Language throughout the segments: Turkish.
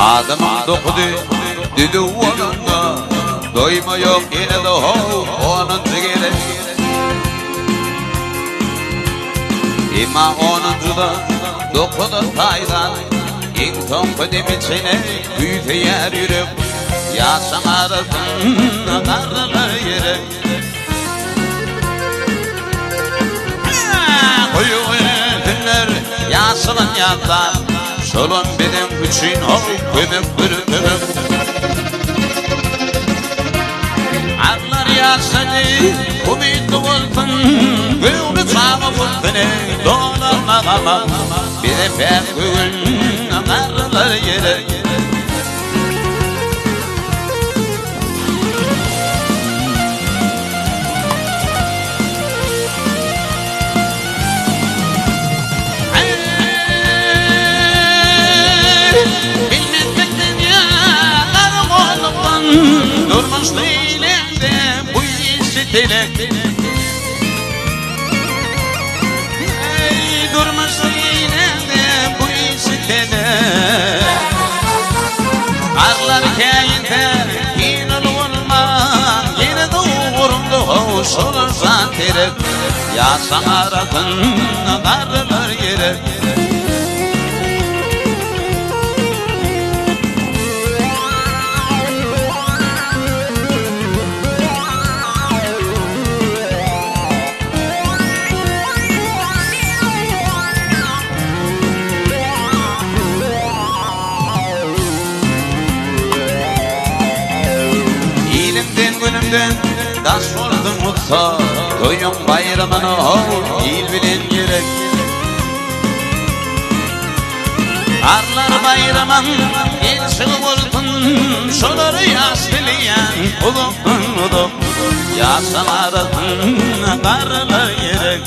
Adamım dokudu, dedi onunla, doyma yok yine de onun gele. İma onuncuda, dokudu taydan, İnton kudimicine büyüte yer yürüp, yaşam arasın karlılar yere. Koyu günler yaşılın yandan, şolun benim için kömük bürkünüm. Arlar yaşadı, umutlu olsun, gülü çağma bulsene, dolanma kama, bir de pek gün karlılar yere. Durmuş değilimde bu işi telek. Durmuş değilimde bu işi telek. Karlar kayınter yine olma, yine doğurumda hoş olursan terek. Yaşam aradın karlar yere. Günümden daş oldum mutsa, toyun bayramını il bilen gerek. Arlar bayramın ilçi vurdun, şoları yaş dileyen uluk yaşamadın karlar gerek.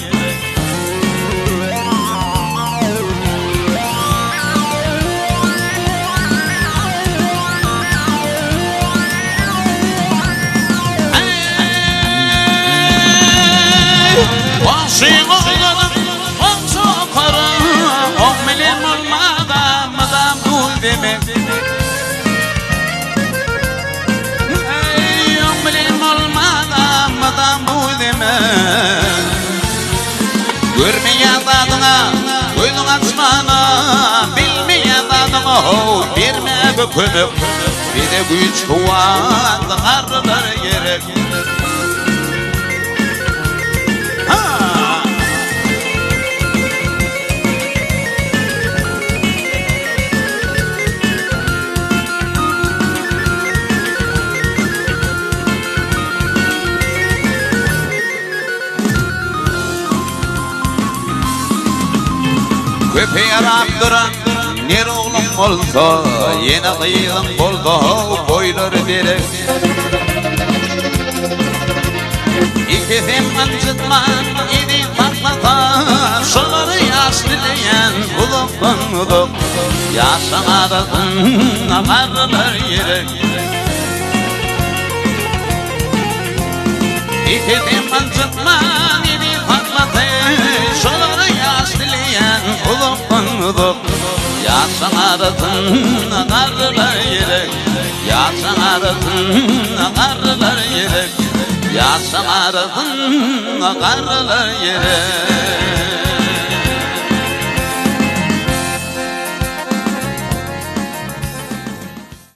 Vaşin oğlanım, o çok para, o milim olmadan mıdan bul demek. O milim olmadan mıdan bul demek. Görmeyen adına, gözün açmana, bilmeyen adına verme bu kömük. Bir de güç kuvvet karlar gerek. Köpeğe raptıran ner oğlum olsa, yine kıyılım boldu boyları derek. İkizim ancıtman idi tatlata, şoları yaş dileyen uluk yaşamadın karlar yere. İkizim ancıtman idi tatlata, şoları yaş dileyen uluk yaşamadın karlar yere. Yaşamadın karlar yere. Yaşamadın karlar yere.